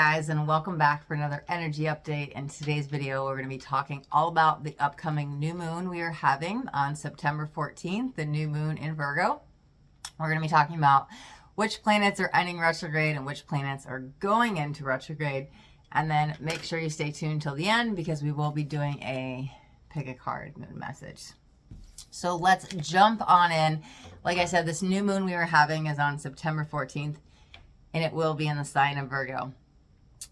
guys, and welcome back for another energy update. In today's video, we're going to be talking all about the upcoming new moon we are having on September 14th, the new moon in Virgo. We're going to be talking about which planets are ending retrograde and which planets are going into retrograde. And then make sure you stay tuned till the end because we will be doing a pick a card moon message. So let's jump on in. Like I said, this new moon we are having is on September 14th. And it will be in the sign of Virgo.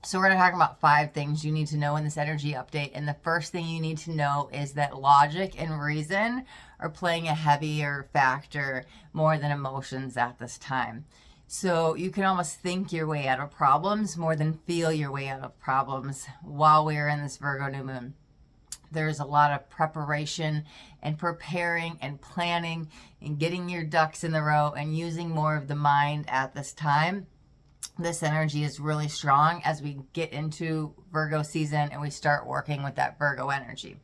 So we're going to talk about 5 things you need to know in this energy update. And the first thing you need to know is that logic and reason are playing a heavier factor more than emotions at this time. So you can almost think your way out of problems more than feel your way out of problems while we are in this Virgo new moon. There's a lot of preparation and preparing and planning and getting your ducks in the row and using more of the mind at this time. This energy is really strong as we get into Virgo season and we start working with that Virgo energy.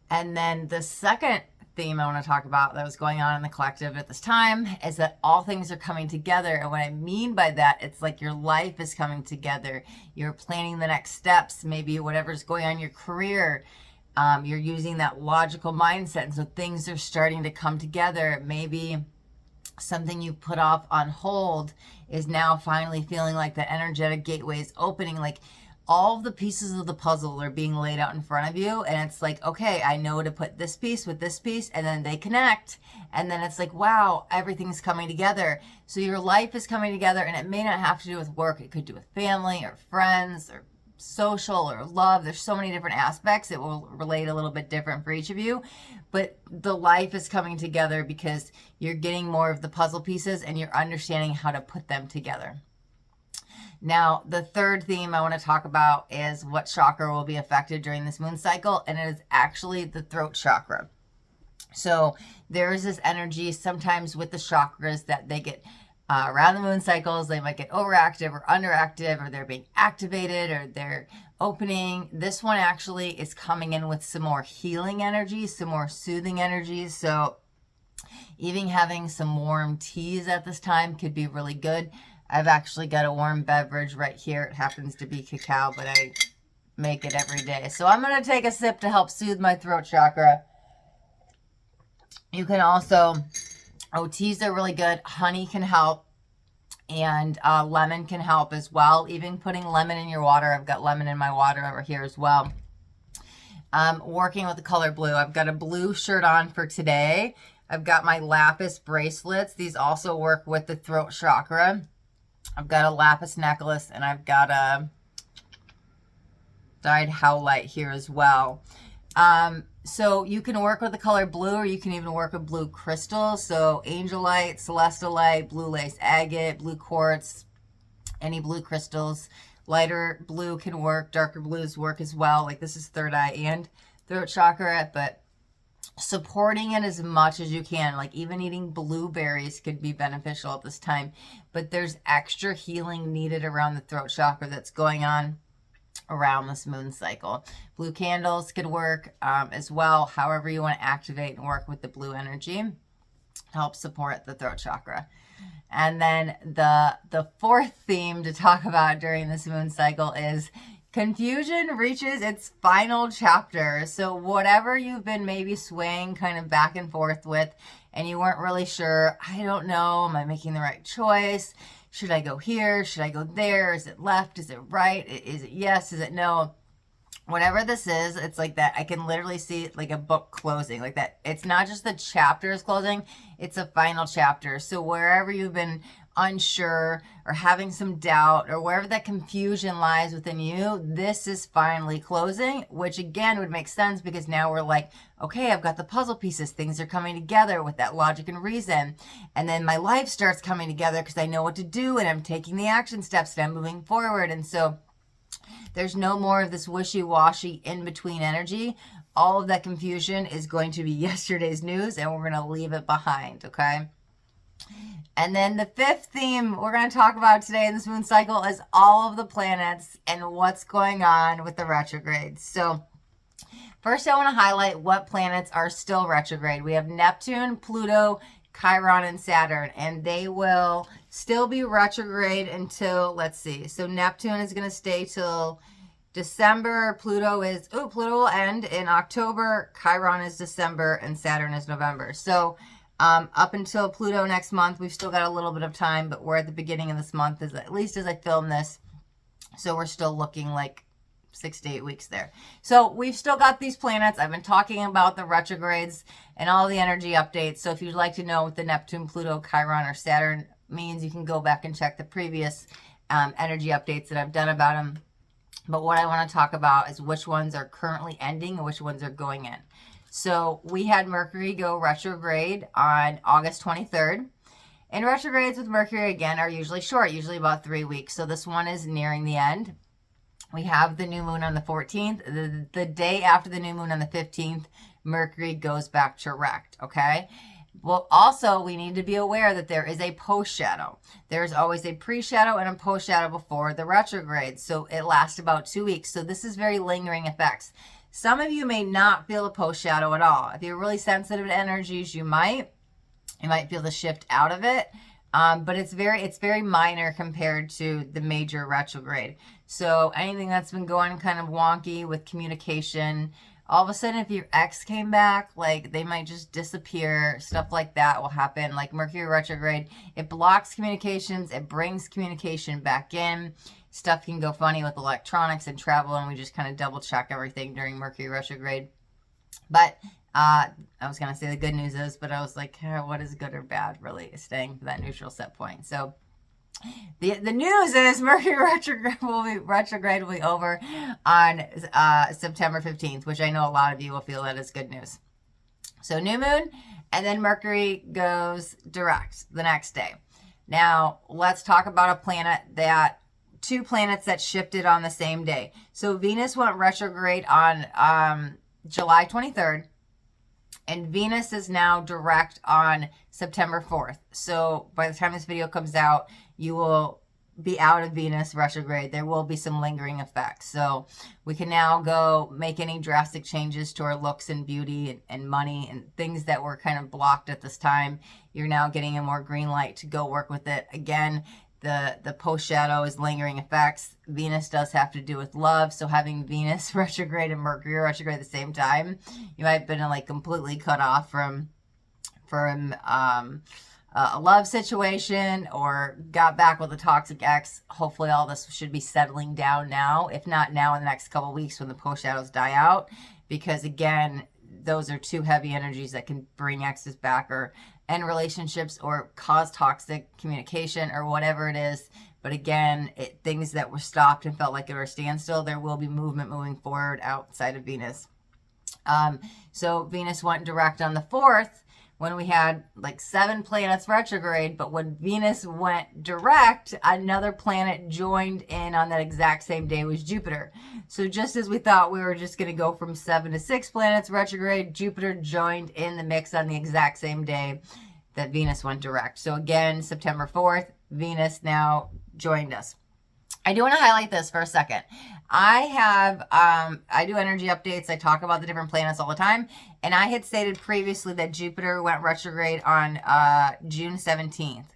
And then the second theme I want to talk about that was going on in the collective at this time is that all things are coming together. And what I mean by that, it's like your life is coming together. You're planning the next steps, maybe whatever's going on in your career. You're using that logical mindset. And so things are starting to come together. Maybe something you put off on hold is now finally feeling like the energetic gateway is opening. Like all of the pieces of the puzzle are being laid out in front of you. And it's like, okay, I know to put this piece with this piece, and then they connect. And then it's like, wow, everything's coming together. So your life is coming together, and it may not have to do with work. It could do with family or friends or social or love. There's so many different aspects. It will relate a little bit different for each of you, but the life is coming together because you're getting more of the puzzle pieces and you're understanding how to put them together. Now, the third theme I want to talk about is what chakra will be affected during this moon cycle, and it is actually the throat chakra. So there is this energy sometimes with the chakras that they get around the moon cycles. They might get overactive or underactive, or they're being activated, or they're opening. This one actually is coming in with some more healing energy, some more soothing energies. So even having some warm teas at this time could be really good. I've actually got a warm beverage right here. It happens to be cacao, but I make it every day. So I'm going to take a sip to help soothe my throat chakra. You can also, teas are really good. Honey can help, and lemon can help as well. Even putting lemon in your water. I've got lemon in my water over here as well. Working with the color blue. I've got a blue shirt on for today. I've got my lapis bracelets. These also work with the throat chakra. I've got a lapis necklace, and I've got a dyed howlite here as well. So you can work with the color blue, or you can even work with blue crystals. So angelite, celestalite, blue lace agate, blue quartz, any blue crystals. Lighter blue can work, darker blues work as well. Like this is third eye and throat chakra, but supporting it as much as you can. Like even eating blueberries could be beneficial at this time, but there's extra healing needed around the throat chakra that's going on around this moon cycle. Blue candles could work as well. However you want to activate and work with the blue energy, help support the throat chakra. And then the fourth theme to talk about during this moon cycle is confusion reaches its final chapter. So whatever you've been maybe swaying kind of back and forth with, and you weren't really sure, I don't know, am I making the right choice? Should I go here? Should I go there? Is it left? Is it right? Is it yes? Is it no? Whatever this is, it's like that. I can literally see like a book closing like that. It's not just the chapters closing, it's a final chapter. So wherever you've been unsure or having some doubt, or wherever that confusion lies within you, this is finally closing, which again would make sense because now we're like, okay, I've got the puzzle pieces. Things are coming together with that logic and reason. And then my life starts coming together because I know what to do and I'm taking the action steps and I'm moving forward. And so there's no more of this wishy-washy in-between energy. All of that confusion is going to be yesterday's news, and we're going to leave it behind, okay? And then the fifth theme we're going to talk about today in this moon cycle is all of the planets and what's going on with the retrogrades. So first I want to highlight what planets are still retrograde. We have Neptune, Pluto, Chiron, and Saturn, and they will still be retrograde until, let's see, so Neptune is going to stay till December. Pluto will end in October. Chiron is December, and Saturn is November. So up until Pluto next month, we've still got a little bit of time, but we're at the beginning of this month, at least as I film this. So we're still looking like 6 to 8 weeks there. So we've still got these planets. I've been talking about the retrogrades and all the energy updates. So if you'd like to know what the Neptune, Pluto, Chiron, or Saturn means, you can go back and check the previous energy updates that I've done about them. But what I want to talk about is which ones are currently ending and which ones are going in. So we had Mercury go retrograde on August 23rd. And retrogrades with Mercury, again, are usually short, usually about 3 weeks. So this one is nearing the end. We have the new moon on the 14th. The day after the new moon on the 15th, Mercury goes back direct, okay? Well, also, we need to be aware that there is a post-shadow. There's always a pre-shadow and a post-shadow before the retrograde. So it lasts about 2 weeks. So this is very lingering effects. Some of you may not feel a post-shadow at all. If you're really sensitive to energies, you might feel the shift out of it. But it's very minor compared to the major retrograde. So anything that's been going kind of wonky with communication, all of a sudden if your ex came back, like they might just disappear. Stuff like that will happen. Like Mercury retrograde, it blocks communications, it brings communication back in. Stuff can go funny with electronics and travel, and we just kind of double check everything during Mercury retrograde. But I was going to say the good news is, but I was like, what is good or bad really staying for that neutral set point? So the news is Mercury retrograde will be over on September 15th, which I know a lot of you will feel that is good news. So new moon, and then Mercury goes direct the next day. Now let's talk about a planet that, two planets that shifted on the same day. So Venus went retrograde on July 23rd. And Venus is now direct on September 4th. So by the time this video comes out, you will be out of Venus retrograde. There will be some lingering effects. So we can now go make any drastic changes to our looks and beauty and money and things that were kind of blocked at this time. You're now getting a more green light to go work with it. Again, the post-shadow is lingering effects. Venus does have to do with love. So having Venus retrograde and Mercury retrograde at the same time, you might have been like completely cut off from a love situation or got back with a toxic ex. Hopefully all this should be settling down now. If not now, in the next couple of weeks when the post-shadows die out. Because again, those are two heavy energies that can bring exes back or end relationships or cause toxic communication or whatever it is. But again, things that were stopped and felt like it were a standstill, there will be movement moving forward outside of Venus. So Venus went direct on the 4th when we had like 7 planets retrograde, but when Venus went direct, another planet joined in on that exact same day, was Jupiter. So just as we thought we were just going to go from 7 to 6 planets retrograde, Jupiter joined in the mix on the exact same day that Venus went direct. So again, September 4th, Venus now joined us. I do want to highlight this for a second. I do energy updates. I talk about the different planets all the time. And I had stated previously that Jupiter went retrograde on June 17th.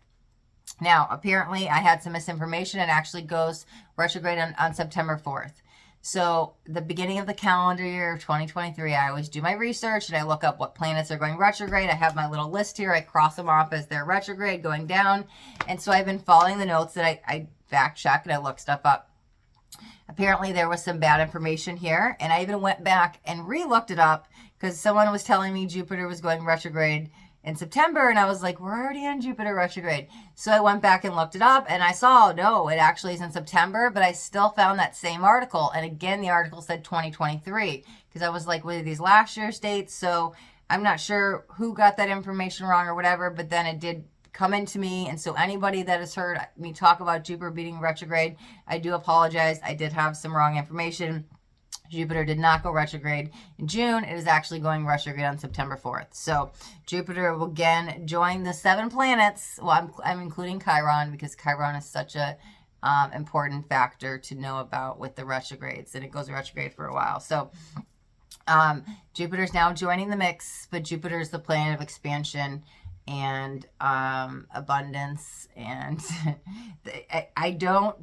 Now, apparently I had some misinformation. It actually goes retrograde on September 4th. So the beginning of the calendar year of 2023, I always do my research and I look up what planets are going retrograde. I have my little list here. I cross them off as they're retrograde going down. And so I've been following the notes that I fact check and I look stuff up. Apparently there was some bad information here, and I even went back and re-looked it up because someone was telling me Jupiter was going retrograde in September, and I was like, we're already in Jupiter retrograde. So I went back and looked it up, and I saw, no, it actually is in September, but I still found that same article. And again, the article said 2023 because I was like, what are these last year's dates? So I'm not sure who got that information wrong or whatever, but then it did come into me. And so anybody that has heard me talk about Jupiter being retrograde, I do apologize. I did have some wrong information. Jupiter did not go retrograde in June. It is actually going retrograde on September 4th. So Jupiter will again join the 7 planets. Well, I'm including Chiron because Chiron is such a important factor to know about with the retrogrades, and it goes retrograde for a while. So Jupiter's now joining the mix, but Jupiter is the planet of expansion and abundance. And I don't,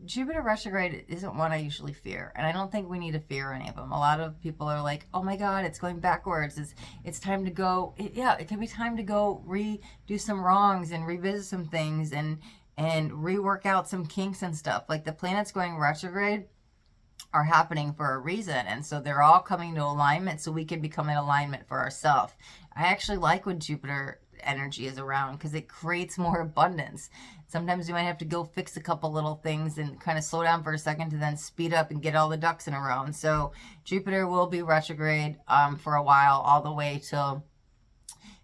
Jupiter retrograde isn't one I usually fear, and I don't think we need to fear any of them. A lot of people are like, oh my god, it's going backwards, it's time to go. Yeah, it can be time to go redo some wrongs and revisit some things and rework out some kinks and stuff. Like, the planets going retrograde are happening for a reason, and so they're all coming to alignment so we can become in alignment for ourselves. I actually like when Jupiter energy is around because it creates more abundance. Sometimes you might have to go fix a couple little things and kind of slow down for a second to then speed up and get all the ducks in a row. And so Jupiter will be retrograde for a while, all the way till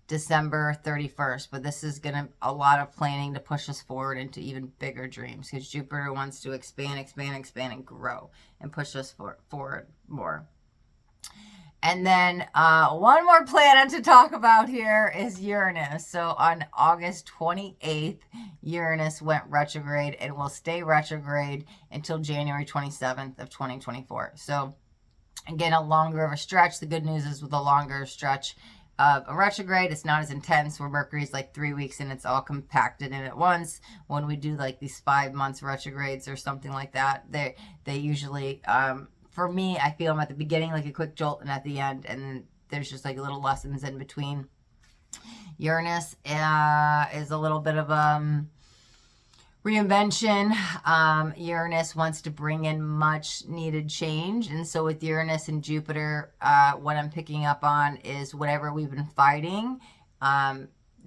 December 31st. But this is going to a lot of planning to push us forward into even bigger dreams, because Jupiter wants to expand, expand, expand, and grow and push us forward more. And then one more planet to talk about here is Uranus. So on August 28th, Uranus went retrograde and will stay retrograde until January 27th of 2024. So again, a longer of a stretch. The good news is, with a longer stretch of a retrograde, it's not as intense, where Mercury's like 3 weeks and it's all compacted in at once. When we do like these 5 months retrogrades or something like that, they usually... for me, I feel them at the beginning like a quick jolt, and at the end, and there's just like little lessons in between. Uranus is a little bit of reinvention. Uranus wants to bring in much needed change, and so with Uranus and Jupiter, what I'm picking up on is whatever we've been fighting,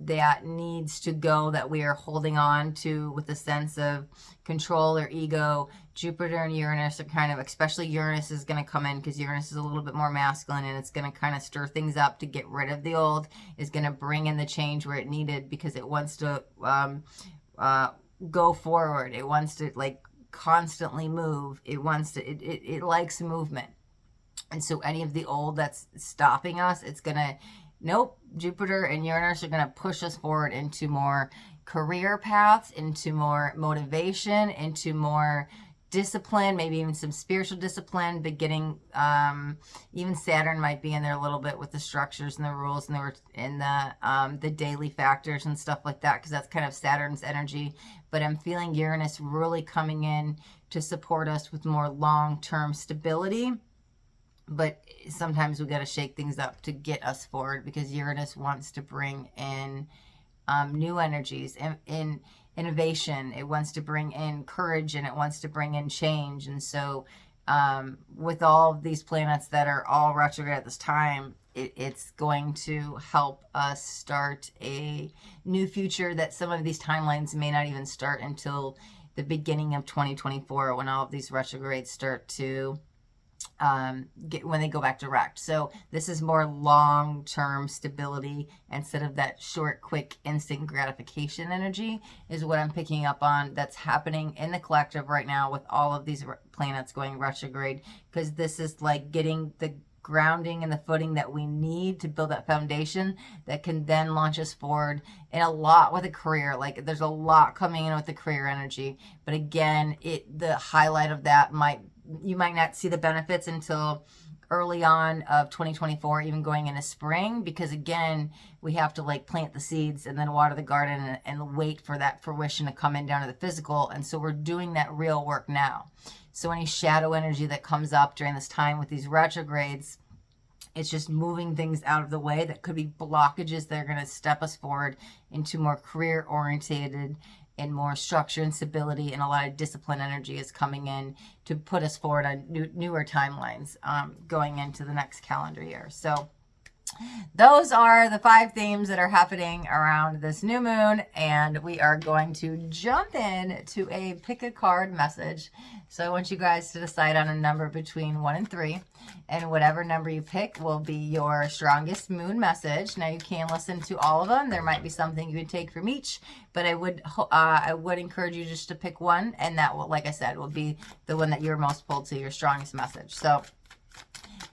that needs to go, that we are holding on to with a sense of control or ego. Jupiter and Uranus are kind of, especially Uranus is going to come in because Uranus is a little bit more masculine, and it's going to kind of stir things up to get rid of the old, is going to bring in the change where it needed, because it wants to go forward. It wants to like constantly move. It wants to, it likes movement. And so any of the old that's stopping us, it's going to, nope, Jupiter and Uranus are going to push us forward into more career paths, into more motivation, into more discipline, maybe even some spiritual discipline, but getting, even Saturn might be in there a little bit with the structures and the rules and the daily factors and stuff like that, because that's kind of Saturn's energy. But I'm feeling Uranus really coming in to support us with more long-term stability. But sometimes we got to shake things up to get us forward, because Uranus wants to bring in new energies, in innovation. It wants to bring in courage, and it wants to bring in change. And so with all of these planets that are all retrograde at this time, it's going to help us start a new future that some of these timelines may not even start until the beginning of 2024, when all of these retrogrades start to when they go back direct. So this is more long-term stability instead of that short, quick, instant gratification energy, is what I'm picking up on that's happening in the collective right now with all of these planets going retrograde, because this is like getting the grounding and the footing that we need to build that foundation that can then launch us forward in a lot with a career. Like, there's a lot coming in with the career energy, but again, the highlight of that you might not see the benefits until early on of 2024, even going into spring, because again, we have to like plant the seeds and then water the garden and wait for that fruition to come in down to the physical. And so we're doing that real work now. So any shadow energy that comes up during this time with these retrogrades, it's just moving things out of the way that could be blockages that are going to step us forward into more career orientated and more structure and stability, and a lot of discipline energy is coming in to put us forward on newer timelines going into the next calendar year. So those are the 5 themes that are happening around this new moon, and we are going to jump in to a pick a card message. So I want you guys to decide on a number between 1 and 3, and whatever number you pick will be your strongest moon message. Now, you can listen to all of them. There might be something you can take from each, but I would encourage you just to pick one, and that will, like I said, will be the one that you're most pulled to, your strongest message. So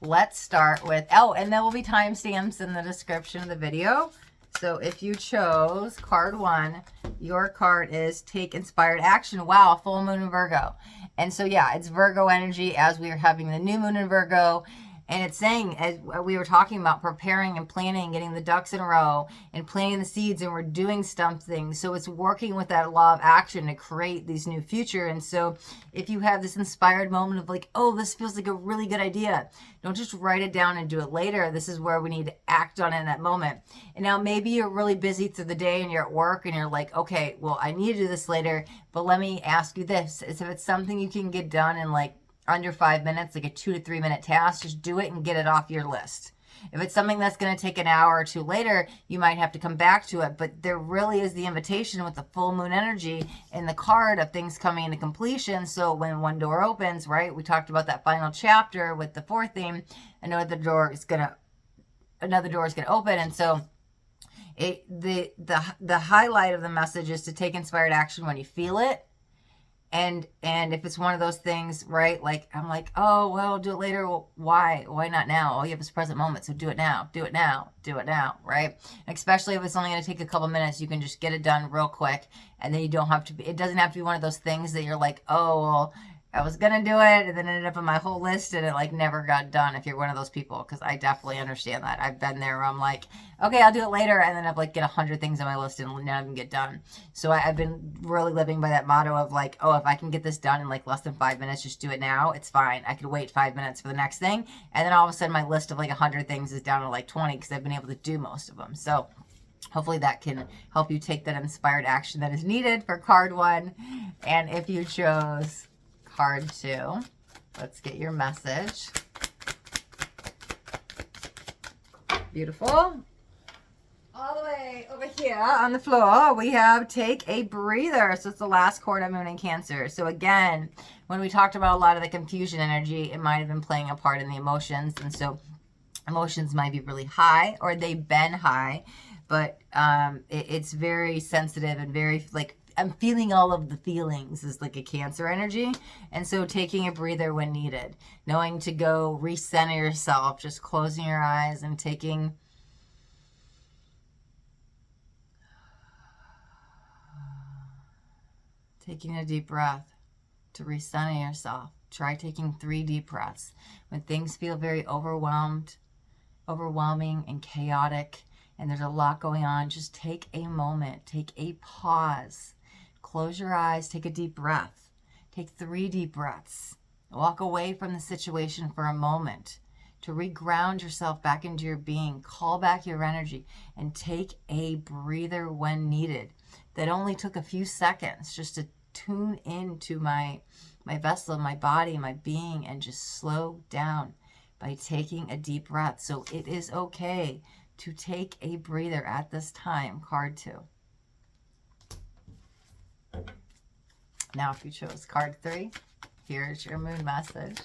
let's start with, and there will be timestamps in the description of the video. So if you chose card 1, your card is Take Inspired Action. Wow, full moon in Virgo. And so yeah, it's Virgo energy as we are having the new moon in Virgo. And it's saying, as we were talking about, preparing and planning, getting the ducks in a row and planting the seeds, and we're doing something. So it's working with that law of action to create these new future. And so if you have this inspired moment of like, oh, this feels like a really good idea, don't just write it down and do it later. This is where we need to act on it in that moment. And now maybe you're really busy through the day and you're at work and you're like, okay, well, I need to do this later, but let me ask you this. If it's something you can get done in like under 5 minutes, like a 2 to 3 minute task, just do it and get it off your list. If it's something that's going to take an hour or two later, you might have to come back to it. But there really is the invitation with the full moon energy in the card of things coming into completion. So when one door opens, right, we talked about that final chapter with the fourth theme, another door is going to open. And so the highlight of the message is to take inspired action when you feel it. And if it's one of those things, right, like I'm like, oh, well, I'll do it later. Well, why not now? All you have is present moment. So do it now, do it now, do it now, right? And especially if it's only going to take a couple minutes, you can just get it done real quick. And then you don't have to be, it doesn't have to be one of those things that you're like, oh, well, I was going to do it and then ended up on my whole list and it like never got done, if you're one of those people, because I definitely understand that. I've been there where I'm like, okay, I'll do it later, and then I've like get 100 things on my list and none of them get done. So I've been really living by that motto of like, oh, if I can get this done in like less than 5 minutes, just do it now. It's fine. I could wait 5 minutes for the next thing, and then all of a sudden my list of like 100 things is down to like 20 because I've been able to do most of them. So hopefully that can help you take that inspired action that is needed for card 1. And if you chose card 2, let's get your message. Beautiful. All the way over here on the floor, we have take a breather. So it's the last quarter moon in Cancer. So again, when we talked about a lot of the confusion energy, it might have been playing a part in the emotions. And so emotions might be really high, or they've been high, but it's very sensitive and very like, I'm feeling all of the feelings is like a Cancer energy. And so taking a breather when needed, knowing to go recenter yourself, just closing your eyes and taking a deep breath to recenter yourself. Try taking 3 deep breaths. When things feel very overwhelming and chaotic, and there's a lot going on, just take a moment, take a pause. Close your eyes, take a deep breath. Take 3 deep breaths. Walk away from the situation for a moment to reground yourself back into your being. Call back your energy and take a breather when needed. That only took a few seconds just to tune into my vessel, my body, my being, and just slow down by taking a deep breath. So it is okay to take a breather at this time, card 2. Now, if you chose card 3, here's your moon message.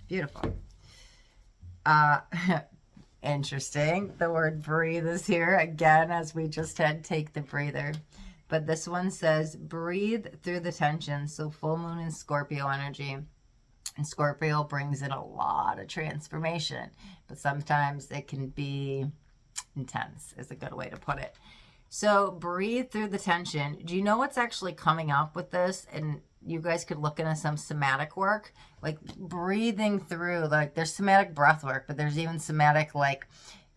Beautiful. Interesting. The word breathe is here again, as we just had take the breather. But this one says breathe through the tension. So full moon in Scorpio energy. And Scorpio brings in a lot of transformation. But sometimes it can be intense, is a good way to put it. So breathe through the tension. Do you know what's actually coming up with this? And you guys could look into some somatic work, like breathing through, like there's somatic breath work, but there's even somatic, like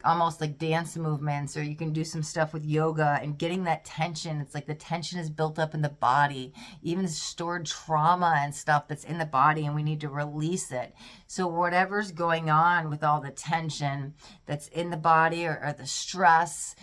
almost like dance movements, or you can do some stuff with yoga and getting that tension. It's like the tension is built up in the body, even stored trauma and stuff that's in the body, and we need to release it. So whatever's going on with all the tension that's in the body, or the stress,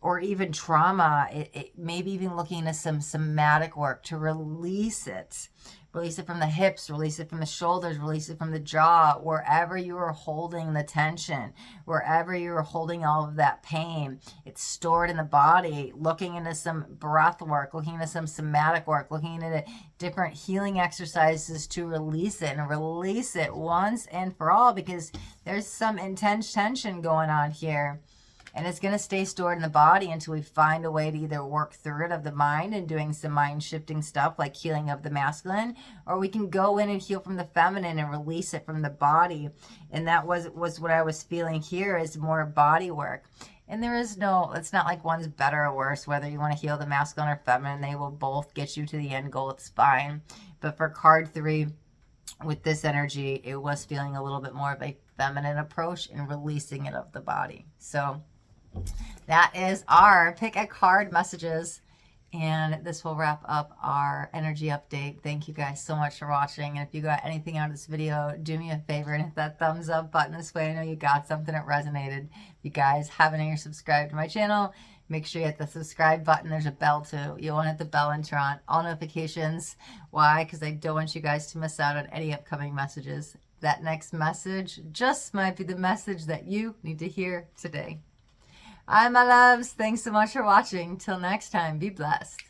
or even trauma, it maybe even looking at some somatic work to release it. Release it from the hips, release it from the shoulders, release it from the jaw, wherever you are holding the tension, wherever you are holding all of that pain. It's stored in the body. Looking into some breath work, looking into some somatic work, looking into different healing exercises to release it, and release it once and for all, because there's some intense tension going on here. And it's going to stay stored in the body until we find a way to either work through it of the mind and doing some mind shifting stuff like healing of the masculine, or we can go in and heal from the feminine and release it from the body. And that was what I was feeling here, is more body work. And there is no, it's not like one's better or worse, whether you want to heal the masculine or feminine. They will both get you to the end goal. It's fine. But for card 3, with this energy, it was feeling a little bit more of a feminine approach in releasing it of the body. So that is our pick a card messages. And this will wrap up our energy update. Thank you guys so much for watching. And if you got anything out of this video, do me a favor and hit that thumbs up button. This way I know you got something that resonated. If you guys haven't already subscribed to my channel, make sure you hit the subscribe button. There's a bell too. You want to hit the bell and turn on all notifications. Why? Because I don't want you guys to miss out on any upcoming messages. That next message just might be the message that you need to hear today. Hi, my loves. Thanks so much for watching. Till next time, be blessed.